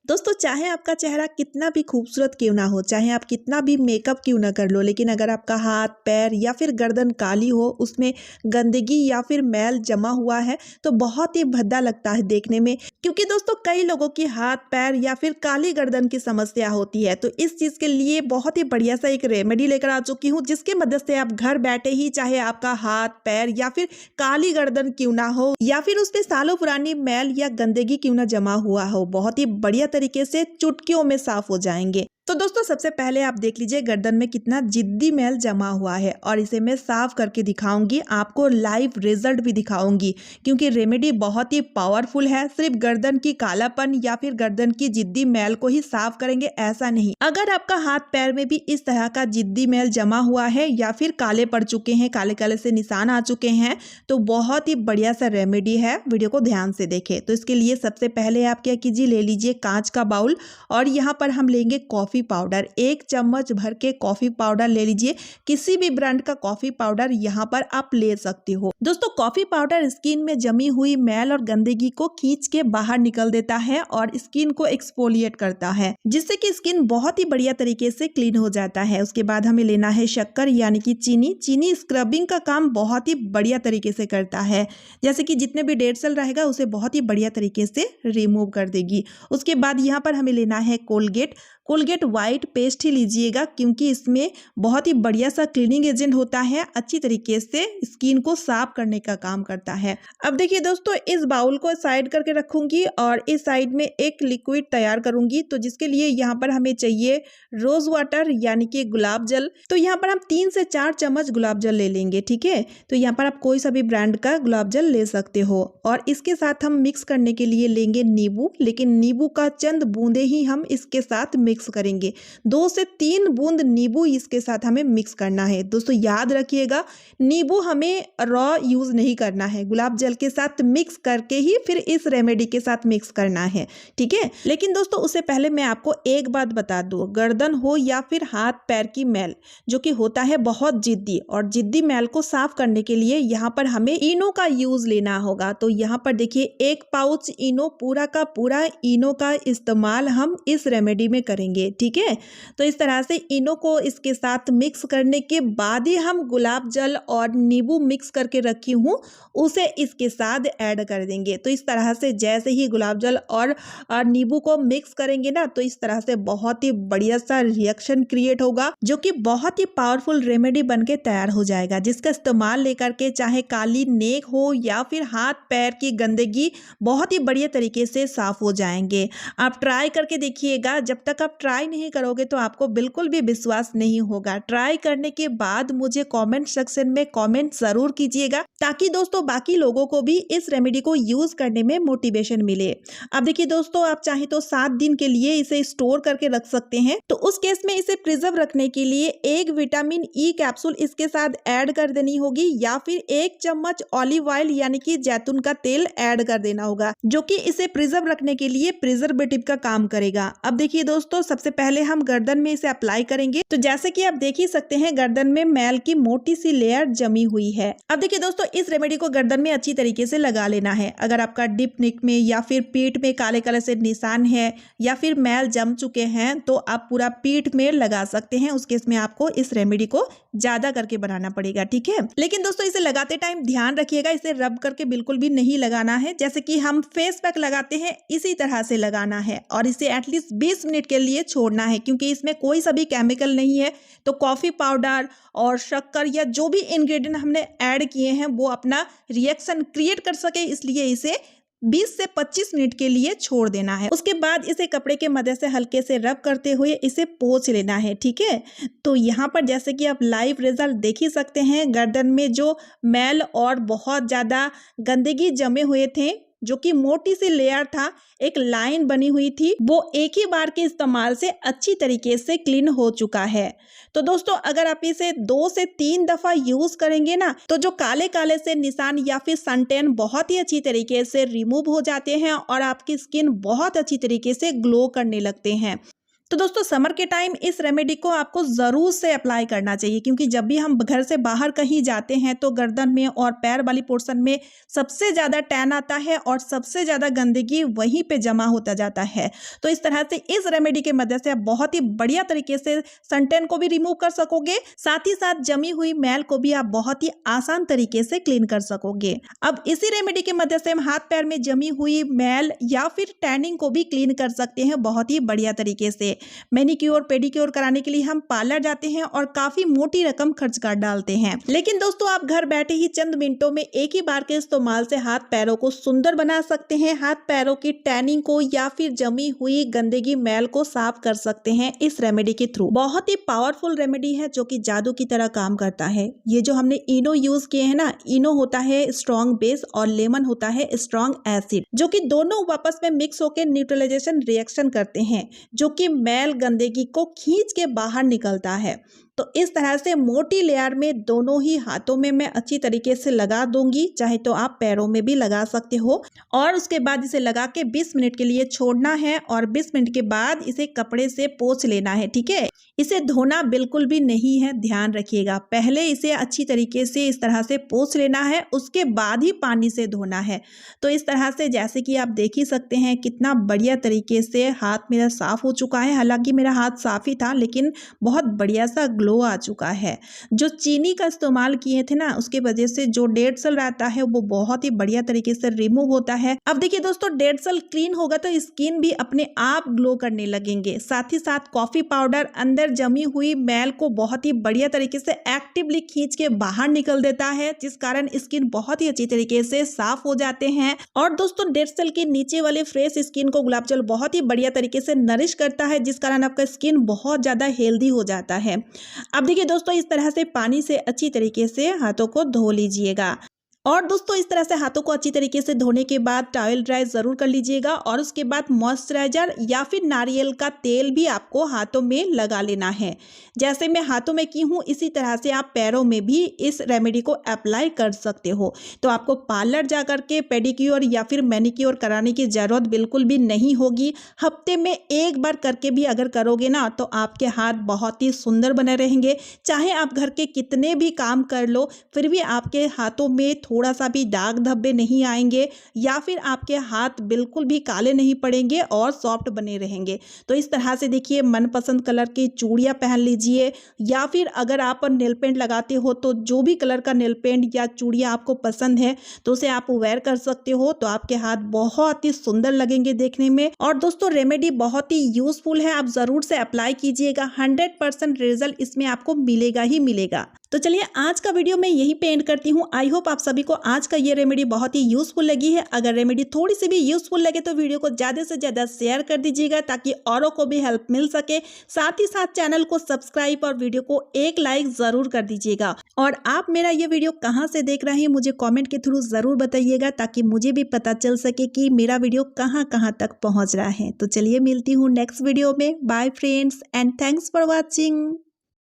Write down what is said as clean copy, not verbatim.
दोस्तों, चाहे आपका चेहरा कितना भी खूबसूरत क्यों ना हो, चाहे आप कितना भी मेकअप क्यों ना कर लो, लेकिन अगर आपका हाथ, पैर या फिर गर्दन काली हो, उसमें गंदगी या फिर मैल जमा हुआ है, तो बहुत ही भद्दा लगता है देखने में। क्योंकि दोस्तों, कई लोगों की हाथ, पैर या फिर काली गर्दन की समस्या होती है। तो इस चीज़ के लिए बहुत ही बढ़िया सा एक रेमेडी लेकर आ चुकी हूँ, जिसके मदद से आप घर बैठे ही, चाहे आपका हाथ, पैर या फिर काली गर्दन क्यों ना हो या फिर उसपे सालों पुरानी मैल या गंदगी क्यों ना जमा हुआ हो, बहुत ही बढ़िया तरीके से चुटकियों में साफ हो जाएंगे। तो दोस्तों, सबसे पहले आप देख लीजिए गर्दन में कितना जिद्दी मैल जमा हुआ है और इसे मैं साफ करके दिखाऊंगी, आपको लाइव रिजल्ट भी दिखाऊंगी। क्योंकि रेमेडी बहुत ही पावरफुल है। सिर्फ गर्दन की कालापन या फिर गर्दन की जिद्दी मैल को ही साफ करेंगे ऐसा नहीं, अगर आपका हाथ पैर में भी इस तरह का जिद्दी मैल जमा हुआ है या फिर काले पड़ चुके हैं, काले काले से निशान आ चुके हैं, तो बहुत ही बढ़िया सा रेमेडी है। वीडियो को ध्यान से देखें। तो इसके लिए सबसे पहले आप क्या कीजिए, ले लीजिए कांच का बाउल और यहाँ पर हम लेंगे कॉफी पाउडर। 1 चम्मच भर के कॉफी पाउडर ले लीजिए। किसी भी ब्रांड का कॉफी पाउडर यहाँ पर आप ले सकते हो। दोस्तों, कॉफी पाउडर स्किन में जमी हुई मैल और गंदगी को खींच के बाहर निकल देता है और स्किन को एक्सफोलिएट करता है, जिससे कि स्किन बहुत ही बढ़िया तरीके से क्लीन हो जाता है। उसके बाद हमें लेना है शक्कर यानी कि चीनी। चीनी स्क्रबिंग का काम बहुत ही बढ़िया तरीके से करता है, जैसे कि जितने भी डेड सेल रहेगा उसे बहुत ही बढ़िया तरीके से रिमूव कर देगी। उसके बाद यहाँ पर हमें लेना है कोलगेट वाइट पेस्ट ही लीजिएगा, क्योंकि इसमें बहुत ही बढ़िया सा क्लीनिंग एजेंट होता है, अच्छी तरीके से स्किन को साफ करने का काम करता है। अब देखिए दोस्तों, इस बाउल को साइड करके रखूंगी और इस साइड में एक लिक्विड तैयार करूंगी। तो जिसके लिए यहाँ पर हमें चाहिए रोज वाटर यानी कि गुलाब जल। तो यहाँ पर हम 3 से 4 चम्मच गुलाब जल ले लेंगे, ठीक है। तो यहाँ पर आप कोई सा भी ब्रांड का गुलाब जल ले सकते हो और इसके साथ हम मिक्स करने के लिए लेंगे नींबू, लेकिन नींबू का चंद बूंदे ही हम इसके साथ मिक्स करेंगे। 2 से 3 बूंद नींबू इसके साथ हमें मिक्स करना है। दोस्तों, याद रखिएगा, नींबू हमें रॉ यूज नहीं करना है, गुलाब जल के साथ मिक्स करके ही फिर इस रेमेडी के साथ मिक्स करना है, ठीक है। लेकिन दोस्तों, उससे पहले मैं आपको एक बात बता दूं, गर्दन हो या फिर हाथ पैर की मैल जो कि होता है बहुत जिद्दी, और जिद्दी मैल को साफ करने के लिए यहाँ पर हमें इनो का यूज लेना होगा। तो यहाँ पर देखिए 1 पाउच इनो, पूरा का पूरा इनो का इस्तेमाल हम इस रेमेडी में करेंगे, ठीक है। तो इस तरह से इनो को इसके साथ मिक्स करने के बाद ही हम गुलाब जल और नींबू मिक्स करके रखी हूँ उसे इसके साथ ऐड कर देंगे। तो इस तरह से जैसे ही गुलाब जल और नींबू को मिक्स करेंगे ना, तो इस तरह से बहुत ही बढ़िया सा रिएक्शन क्रिएट होगा, जो कि बहुत ही पावरफुल रेमेडी बनके तैयार हो जाएगा, जिसका इस्तेमाल लेकर के चाहे काली नेक हो या फिर हाथ पैर की गंदगी बहुत ही बढ़िया तरीके से साफ हो जाएंगे। आप ट्राई करके देखिएगा। जब तक आप ट्राई नहीं करोगे तो आपको बिल्कुल भी विश्वास नहीं होगा। ट्राई करने के बाद मुझे कमेंट सेक्शन में कमेंट जरूर कीजिएगा, ताकि दोस्तों बाकी लोगों को भी इस रेमेडी को यूज करने में मोटिवेशन मिले। अब देखिए दोस्तों, आप चाहे तो 7 दिन के लिए इसे स्टोर करके रख सकते हैं। तो उस केस में इसे प्रिजर्व रखने के लिए 1 विटामिन ई कैप्सूल इसके साथ ऐड कर देनी होगी, या फिर 1 चम्मच ऑलिव ऑयल यानी कि जैतून का तेल ऐड कर देना होगा, जो कि इसे प्रिजर्व रखने के लिए प्रिजर्वेटिव का काम करेगा। अब देखिए दोस्तों, सबसे पहले हम गर्दन में इसे अप्लाई करेंगे। तो जैसे कि आप देख ही सकते हैं, गर्दन में मैल की मोटी सी लेयर जमी हुई है। अब देखिए दोस्तों, इस रेमेडी को गर्दन में अच्छी तरीके से लगा लेना है। अगर आपका डिप नेक में या फिर पीठ में काले काले से निशान है या फिर मैल जम चुके हैं, तो आप पूरा पीठ में लगा सकते हैं। उस केस में आपको इस रेमेडी को ज्यादा करके बनाना पड़ेगा, ठीक है। लेकिन दोस्तों, इसे लगाते टाइम ध्यान रखिएगा, इसे रब करके बिल्कुल भी नहीं लगाना है। जैसे कि हम फेस पैक लगाते हैं, इसी तरह से लगाना है और इसे एटलीस्ट 20 मिनट के लिए छोड़ना है, क्योंकि इसमें कोई सा भी केमिकल नहीं है। तो कॉफी पाउडर और शक्कर या जो भी इंग्रेडिएंट हमने ऐड किए हैं वो अपना रिएक्शन क्रिएट कर सके, इसलिए इसे 20 से 25 मिनट के लिए छोड़ देना है। उसके बाद इसे कपड़े के मदद से हल्के से रब करते हुए इसे पोंछ लेना है, ठीक है। तो यहाँ पर जैसे कि आप लाइव रिजल्ट देख ही सकते हैं, गर्दन में जो मैल और बहुत ज़्यादा गंदगी जमे हुए थे, जो कि मोटी सी लेयर था, एक लाइन बनी हुई थी, वो एक ही बार के इस्तेमाल से अच्छी तरीके से क्लीन हो चुका है। तो दोस्तों, अगर आप इसे 2 से 3 दफा यूज करेंगे ना, तो जो काले काले से निशान या फिर सनटैन बहुत ही अच्छी तरीके से रिमूव हो जाते हैं और आपकी स्किन बहुत अच्छी तरीके से ग्लो करने लगते हैं। तो दोस्तों समर के टाइम इस रेमेडी को आपको ज़रूर से अप्लाई करना चाहिए, क्योंकि जब भी हम घर से बाहर कहीं जाते हैं तो गर्दन में और पैर वाली पोर्शन में सबसे ज़्यादा टैन आता है और सबसे ज़्यादा गंदगी वहीं पे जमा होता जाता है। तो इस तरह से इस रेमेडी के मदद से आप बहुत ही बढ़िया तरीके से सनटैन को भी रिमूव कर सकोगे, साथ ही साथ जमी हुई मैल को भी आप बहुत ही आसान तरीके से क्लीन कर सकोगे। अब इसी रेमेडी की मदद से हम हाथ पैर में जमी हुई मैल या फिर टैनिंग को भी क्लीन कर सकते हैं बहुत ही बढ़िया तरीके से। मैनिक्योर पेडिक्योर कराने के लिए हम पार्लर जाते हैं और काफी मोटी रकम खर्च कर डालते हैं, लेकिन दोस्तों आप घर बैठे ही चंद मिनटों में एक ही बार के इस्तेमाल से हाथ पैरों को सुंदर बना सकते हैं, हाथ पैरों की टैनिंग को या फिर जमी हुई गंदगी मैल को साफ कर सकते हैं इस रेमेडी के थ्रू। बहुत ही पावरफुल रेमेडी है जो कि जादू की तरह काम करता है। ये जो हमने इनो यूज किए हैं ना, इनो होता है स्ट्रॉन्ग बेस और लेमन होता है स्ट्रॉन्ग एसिड, जो कि दोनों आपस में मिक्स होकर न्यूट्रलाइजेशन रिएक्शन करते हैं, जो कि मैल गंदगी को खींच के बाहर निकलता है। तो इस तरह से मोटी लेयर में दोनों ही हाथों में मैं अच्छी तरीके से लगा दूंगी, चाहे तो आप पैरों में भी लगा सकते हो, और उसके बाद इसे लगा के 20 मिनट के लिए छोड़ना है और 20 मिनट के बाद इसे कपड़े से पोंछ लेना है। ठीक है, इसे धोना बिल्कुल भी नहीं है, ध्यान रखिएगा। पहले इसे अच्छी तरीके से इस तरह से पोंछ लेना है, उसके बाद ही पानी से धोना है। तो इस तरह से जैसे कि आप देख ही सकते हैं कितना बढ़िया तरीके से हाथ मेरा साफ हो चुका है। हालांकि मेरा हाथ साफ ही था, लेकिन बहुत बढ़िया सा ग्लो आ चुका है। जो चीनी का इस्तेमाल किए थे ना, उसके वजह से जो डेड सेल रहता है वो बहुत ही बढ़िया तरीके से रिमूव होता है। अब देखिए दोस्तों, डेड सेल क्लीन होगा तो स्किन भी अपने आप ग्लो करने लगेंगे। साथ ही साथ कॉफी पाउडर अंदर जमी हुई मैल को बहुत ही बढ़िया तरीके से एक्टिवली खींच के बाहर निकल देता है, जिस कारण स्किन बहुत ही अच्छी तरीके से साफ हो जाते हैं। और दोस्तों डेड सेल के नीचे वाले फ्रेश स्किन को गुलाब जल बहुत ही बढ़िया तरीके से नरिश करता है, जिस कारण आपका स्किन बहुत ज्यादा हेल्दी हो जाता है। अब देखिए दोस्तों, इस तरह से पानी से अच्छी तरीके से हाथों को धो लीजिएगा। और दोस्तों इस तरह से हाथों को अच्छी तरीके से धोने के बाद टॉवल ड्राई जरूर कर लीजिएगा, और उसके बाद मॉइस्चराइजर या फिर नारियल का तेल भी आपको हाथों में लगा लेना है। जैसे मैं हाथों में की हूँ, इसी तरह से आप पैरों में भी इस रेमेडी को अप्लाई कर सकते हो। तो आपको पार्लर जा करके पेडिक्योर या फिर मैनिक्योर कराने की जरूरत बिल्कुल भी नहीं होगी। हफ्ते में एक बार करके भी अगर करोगे ना, तो आपके हाथ बहुत ही सुंदर बने रहेंगे। चाहे आप घर के कितने भी काम कर लो, फिर भी आपके हाथों में थोड़ा सा भी दाग धब्बे नहीं आएंगे, या फिर आपके हाथ बिल्कुल भी काले नहीं पड़ेंगे और सॉफ्ट बने रहेंगे। तो इस तरह से देखिए, मनपसंद कलर की चूड़ियां पहन लीजिए, या फिर अगर आप नेल पेंट लगाते हो तो जो भी कलर का नेल पेंट या चूड़ियां आपको पसंद है तो उसे आप वेयर कर सकते हो। तो आपके हाथ बहुत ही सुंदर लगेंगे देखने में। और दोस्तों रेमेडी बहुत ही यूजफुल है, आप जरूर से अप्लाई कीजिएगा। 100% रिजल्ट इसमें आपको मिलेगा ही मिलेगा। तो चलिए आज का वीडियो मैं यहीं पे एंड करती हूँ। आई होप आप सभी को आज का ये रेमेडी बहुत ही यूजफुल लगी है। अगर रेमेडी थोड़ी सी भी यूजफुल लगे तो वीडियो को ज़्यादा से ज़्यादा शेयर कर दीजिएगा, ताकि औरों को भी हेल्प मिल सके। साथ ही साथ चैनल को सब्सक्राइब और वीडियो को एक लाइक ज़रूर कर दीजिएगा। और आप मेरा ये वीडियो कहाँ से देख रहे हैं मुझे कॉमेंट के थ्रू ज़रूर बताइएगा, ताकि मुझे भी पता चल सके कि मेरा वीडियो कहाँ कहाँ तक पहुँच रहा है। तो चलिए मिलती हूँ नेक्स्ट वीडियो में। Bye friends and thanks for watching.